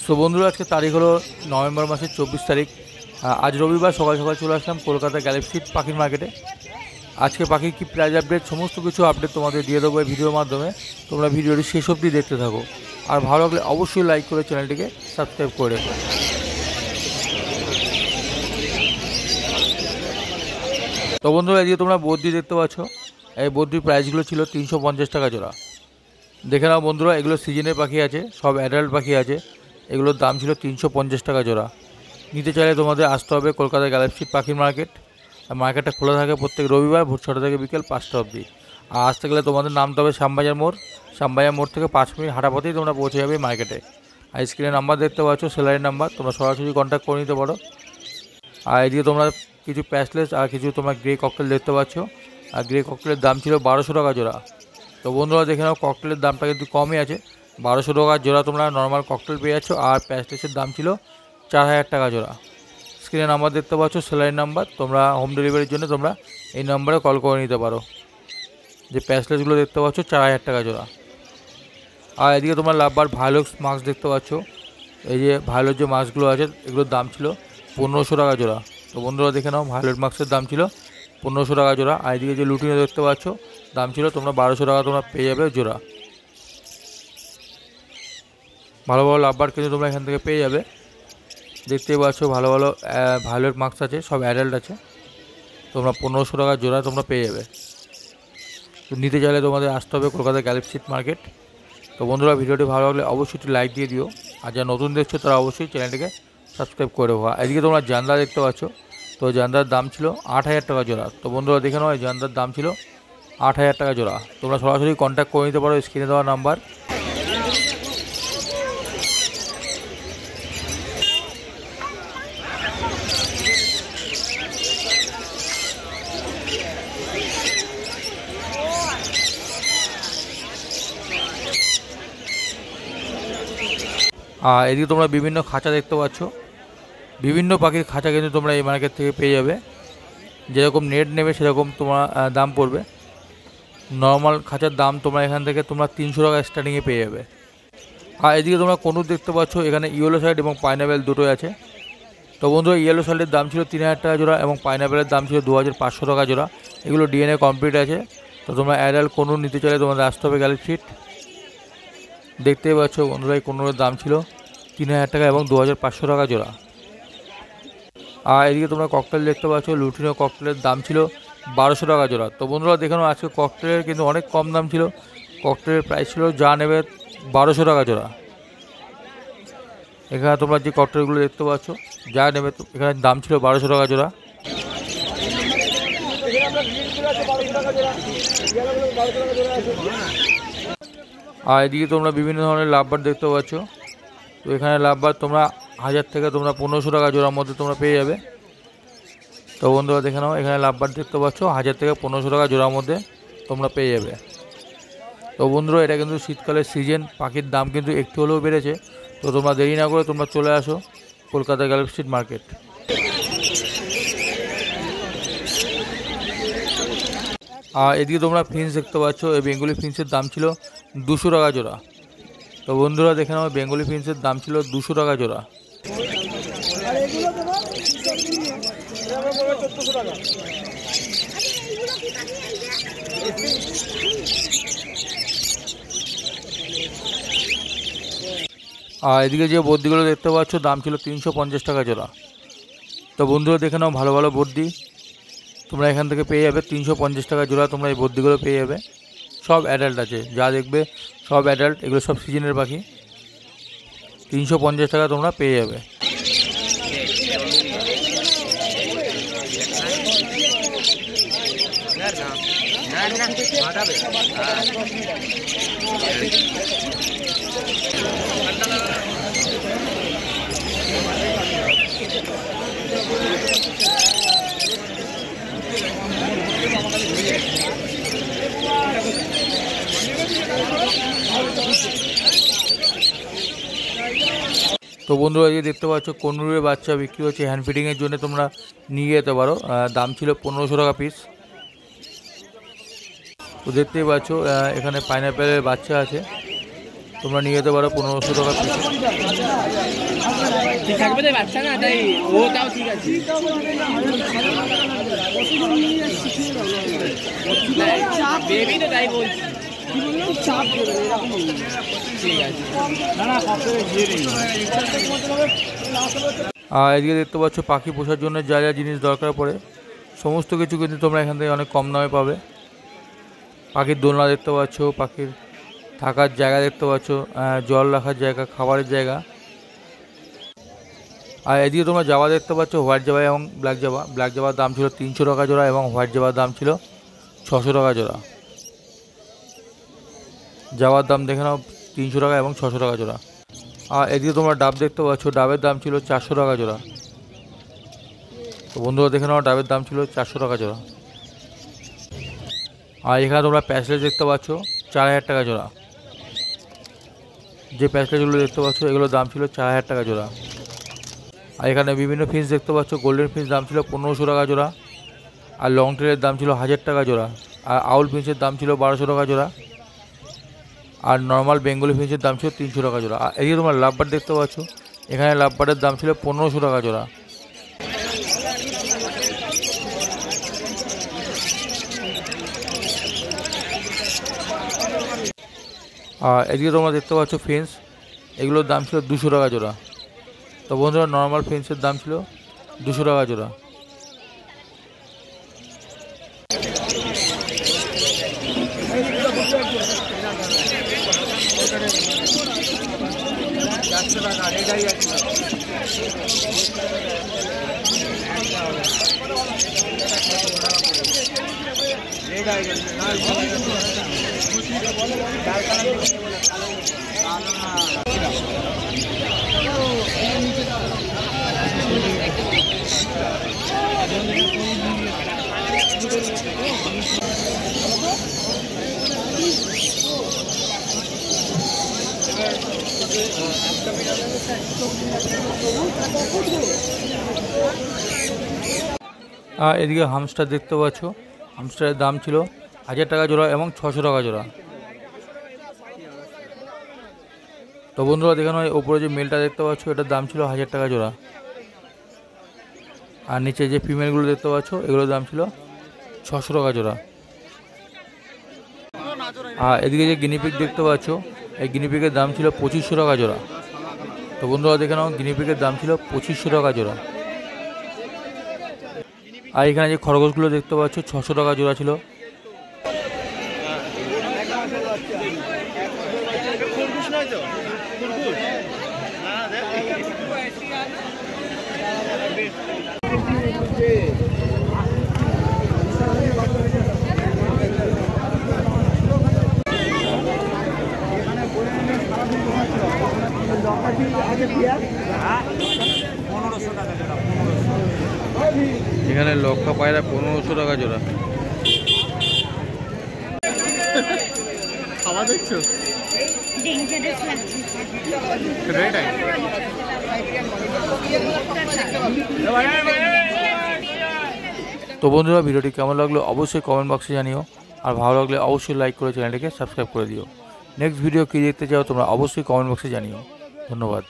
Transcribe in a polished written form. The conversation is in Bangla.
সো বন্ধুরা, আজকে তারিখ হলো নভেম্বর মাসের 24 তারিখ। আজ রবিবার সকাল সকাল চলে আসলাম কলকাতা গ্যালাক্সি পাখির মার্কেটে। আজকে পাখির কী প্রাইস আপডেট, সমস্ত কিছু আপডেট তোমাদের দিয়ে দেবো এই ভিডিওর মাধ্যমে। তোমরা ভিডিওটি শেষ অবধি দেখতে থাকো, আর ভালো লাগলে অবশ্যই লাইক করে চ্যানেলটিকে সাবস্ক্রাইব করে রেখো। তো বন্ধুরা, এই যে তোমরা বদ্রি দেখতে পাচ্ছ, এই বদ্রির প্রাইসগুলো ছিল 350 টাকা জোড়া। দেখে নাও বন্ধুরা, এগুলো সিজনের পাখি আছে, সব অ্যাডাল্ট পাখি আছে। এগুলোর দাম ছিল 350 টাকা জোড়া। নিতে চাইলে তোমাদের আসতে হবে কলকাতা গ্যালাক্সি পাখির মার্কেট। আর মার্কেটটা খোলা থাকে প্রত্যেক রবিবার ভোর 6টা থেকে বিকেল 5টা অবধি। আর আসতে গেলে তোমাদের নামতে হবে শ্যামবাজার মোড়। শ্যামবাজার মোড় থেকে 5 মিনিট হাঁটা পথেই তোমরা পৌঁছে যাবে মার্কেটে। আর স্ক্রিনে নাম্বার দেখতে পাচ্ছ, সেলারের নাম্বার, তোমরা সরাসরি কন্ট্যাক্ট করে নিতে পারো। আর এদিকে তোমরা কিছু প্যাসলেস আর কিছু তোমার গ্রে ককটেল দেখতে পাচ্ছ। আর গ্রে ককটেলের দাম ছিল 1200 টাকা জোড়া। তো বন্ধুরা দেখে নাও, ককটেলের দামটা কিন্তু কমই আছে, 1200 টাকা জোড়া তোমরা নর্মাল ককটেল পেয়ে যাচ্ছ। আর প্যাসলেসের দাম ছিল 4000 টাকা জোড়া। স্ক্রিনে নাম্বার দেখতে পাচ্ছ, সেলারি নাম্বার, তোমরা হোম ডেলিভারির জন্য তোমরা এই নাম্বারে কল করে নিতে পারো। যে প্যাসলেসগুলো দেখতে পাচ্ছ 4000 টাকা জোড়া। আর এদিকে তোমরা লাভবার ভায়োলক্স মাস্ক দেখতে পাচ্ছ। এই যে ভায়োলেট যে মাস্কগুলো আছে, এগুলোর দাম ছিল 1500 টাকা জোড়া। তো বন্ধুরা দেখে নাও, ভায়োলেট মাস্কের দাম ছিল 1500 টাকা জোড়া। আর এদিকে যে লুটিনো দেখতে পাচ্ছ, দাম ছিল তোমরা 1200 টাকা তোমরা পেয়ে যাবে জোড়া। ভালো ভালো লাভবার কিন্তু তোমরা এখান থেকে পেয়ে যাবে। দেখতেই পাচ্ছ ভালো ভালো ভায়োলেট মাস্ক আছে, সব অ্যাডাল্ট আছে। তোমরা 1500 টাকা জোড়া তোমরা পেয়ে যাবে। তো নিতে চাইলে তোমাদের আসতে হবে কলকাতা গ্যালাক্সি মার্কেট। তো বন্ধুরা, ভিডিওটি ভালো লাগলে অবশ্যই একটু লাইক দিয়ে দিও। আর যারা নতুন দেখছো তারা অবশ্যই চ্যানেলটিকে সাবস্ক্রাইব করে দেবো। এদিকে তোমরা জানদা দেখতে পাচ্ছ, তো জানদার দাম ছিল 8000 টাকা জোড়া। তো বন্ধুরা দেখে নাও, এই জানদার দাম ছিল 8000 টাকা জোড়া। তোমরা সরাসরি কন্ট্যাক্ট করে নিতে পারো স্ক্রিনে দেওয়া নাম্বার। আর এদিকে তোমরা বিভিন্ন খাঁচা দেখতে পাচ্ছ, বিভিন্ন পাখির খাঁচা কিন্তু তোমরা এই মার্কেট থেকে পেয়ে যাবে। যেরকম নেট নেবে সেরকম তোমার দাম পড়বে। নর্মাল খাঁচার দাম তোমরা এখান থেকে তোমরা 300 টাকা স্টার্টিংয়ে পেয়ে যাবে। আর এদিকে তোমরা কনুর দেখতে পাচ্ছ, এখানে ইয়েলো সাইড এবং পাইনাপেল দুটোই আছে। তো বন্ধুরা, ইয়েলো সাইডের দাম ছিল 3000 টাকা জোড়া এবং পাইনাপেলের দাম ছিল 2500 টাকা জোড়া। এগুলো ডিএনএ কমপ্লিট আছে। তো তোমরা অ্যাডাল্ট কনুর নিতে চাইলে তোমাদের আসতে হবে গ্যালাক্সি। দেখতেই পাচ্ছ বন্ধুরা, এই কনুরের দাম ছিল 3000 টাকা এবং 2500 টাকা জোড়া। আর এদিকে তোমরা ককটেল দেখতে পাচ্ছ, লুটিনো ককটেলের দাম ছিল 1200 টাকা জোড়া। তো বন্ধুরা দেখে নাও, আজকে ককটেলের কিন্তু অনেক কম দাম ছিল। ককটেলের প্রাইস ছিল যা নেবে 1200 টাকা জোড়া। এখানে তোমরা যে ককটেলগুলো দেখতে পাচ্ছ, যা নেবে এখানে দাম ছিল 1200 টাকা জোড়া। আর এদিকে তোমরা বিভিন্ন ধরনের লাভবার দেখতে পাচ্ছ। তো এখানে লাভবার তোমরা 1000 থেকে তোমরা 1500 টাকা জোড়ার মধ্যে তোমরা পেয়ে যাবে। তো বন্ধুরা দেখে নাও, এখানে লাভবার দেখতে পাচ্ছ 1000 থেকে 1500 টাকা জোড়ার মধ্যে তোমরা পেয়ে যাবে। তো বন্ধুরা, এটা কিন্তু শীতকালের সিজন, পাখির দাম কিন্তু একটু হলেও বেড়েছে। তো তোমরা দেরি না করে তোমরা চলে আসো কলকাতা গ্যালাক্সি মার্কেট। আর এদিকে তোমরা ফিন্স দেখতে পাচ্ছ, এই বেঙ্গলি ফিন্সের দাম ছিল 200 টাকা জোড়া। তো বন্ধুরা দেখে নাও, বেঙ্গলি ফিন্সের দাম ছিল 200 টাকা জোড়া। আর এদিকে যে বদ্রিগুলো দেখতে পাচ্ছ, দাম ছিল 350 টাকা জোড়া। তো বন্ধুরা দেখে নাও, ভালো ভালো বদ্রি তোমরা এখান থেকে পেয়ে যাবে 350 টাকা জোড়া। তোমরা এই বদ্রিগুলো পেয়ে যাবে, সব অ্যাডাল্ট আছে, যা দেখবে সব অ্যাডাল্ট। এগুলো সব সিজনের পাখি, 350 টাকা তোমরা পেয়ে যাবে। তো বন্ধুরা, এই দেখতে পাচ্ছ কনুরের বাচ্চা বিক্রি হচ্ছে হ্যান্ড ফিডিংয়ের জন্য, তোমরা নিয়ে যেতে পারো। দাম ছিল 1500 টাকা পিস। তো দেখতেই পাচ্ছ এখানে পাইনাপেলের বাচ্চা আছে। তোমরা নিয়ে যেতে পারো 1500 টাকা পিস। ঠিক থাকবে তো বাচ্চা না, তাই ও তাও ঠিক আছে। বেবি তো তাই বলছি, ঠিক আছে। আর এদিকে দেখতে পাচ্ছ পাখি পোষার জন্য যা যা জিনিস দরকার পড়ে সমস্ত কিছু কিন্তু তোমরা এখান থেকে অনেক কম দামে পাবে। পাখির দোলনা দেখতে পাচ্ছ, পাখির থাকার জায়গা দেখতে পাচ্ছ, জল রাখার জায়গা, খাবারের জায়গা। আর এদিকে তোমরা জাবা দেখতে পাচ্ছ, হোয়াইট জাবা এবং ব্ল্যাক জাবা। ব্ল্যাক জাবার দাম ছিল 300 টাকা জোড়া এবং হোয়াইট জাবার দাম ছিল 600 টাকা জোড়া। জাবার দাম দেখে নাও 300 টাকা এবং 600 টাকা জোড়া। আর এদিকে তোমরা ডাব দেখতে পাচ্ছ, ডাবের দাম ছিল 400 টাকা জোড়া। তো বন্ধুরা দেখে নাও ডাবের দাম ছিল 400 টাকা জোড়া। আর এখানে তোমরা প্যাসলেজ দেখতে পাচ্ছ 4000 টাকা জোড়া। যে প্যাসলেজগুলো দেখতে পাচ্ছ এগুলোর দাম ছিল 4000 টাকা জোড়া। আর এখানে বিভিন্ন ফিস দেখতে পাচ্ছ, গোল্ডেন ফিস দাম ছিল 1500 টাকা জোড়া, আর লং টেলের দাম ছিল 1000 টাকা জোড়া, আর আউল ফিন্সের দাম ছিল 1200 টাকা জোড়া, আর নর্মাল বেঙ্গলি ফিন্সের দাম ছিল 300 টাকা জোড়া। আর এদিকে তোমরা লাভবার্ড দেখতে পাচ্ছ, এখানে লাভবার্ডের দাম ছিল 1500 টাকা জোড়া। আর এদিকে তোমরা দেখতে পাচ্ছ ফেন্স, এগুলোর দাম ছিল 200 টাকা জোড়া। তো বন্ধুরা নর্মাল ফেন্সের দাম ছিল 200 টাকা জোড়া। আর এদিকে হামস্টার দেখতে পাচ্ছ, হামস্টারের দাম ছিল 1000 টাকা জোড়া এবং 600 টাকা জোড়া। তো বন্ধুরা দেখে নাও ওপরে যে মেলটা দেখতে পাচ্ছ এটার দাম ছিল 1000 টাকা জোড়া, আর নিচে যে ফিমেলগুলো দেখতে পাচ্ছ এগুলোর দাম ছিল 600 টাকা জোড়া। আর এদিকে যে গিনিপিগ দেখতে পাচ্ছ, এই গিনিপিগের দাম ছিল 2500 টাকা জোড়া। তো বন্ধুরা দেখে নাও গিনিপিগের দাম ছিল 2500 টাকা জোড়া। আর এখানে যে খরগোশগুলো দেখতে পাচ্ছ 600 টাকা জোড়া ছিল। এখানে লক্ষা পায়রা 1500 টাকা জোড়া। খাওয়া দেখছো তো বন্ধুরা ভিডিওটি কেমন লাগলো অবশ্যই কমেন্ট বক্সে জানিও, আর ভালো লাগলে অবশ্যই লাইক করে চ্যানেলটিকে সাবস্ক্রাইব করে দিও। নেক্সট ভিডিও কী দেখতে চাও তোমরা অবশ্যই কমেন্ট বক্সে জানিও। ধন্যবাদ।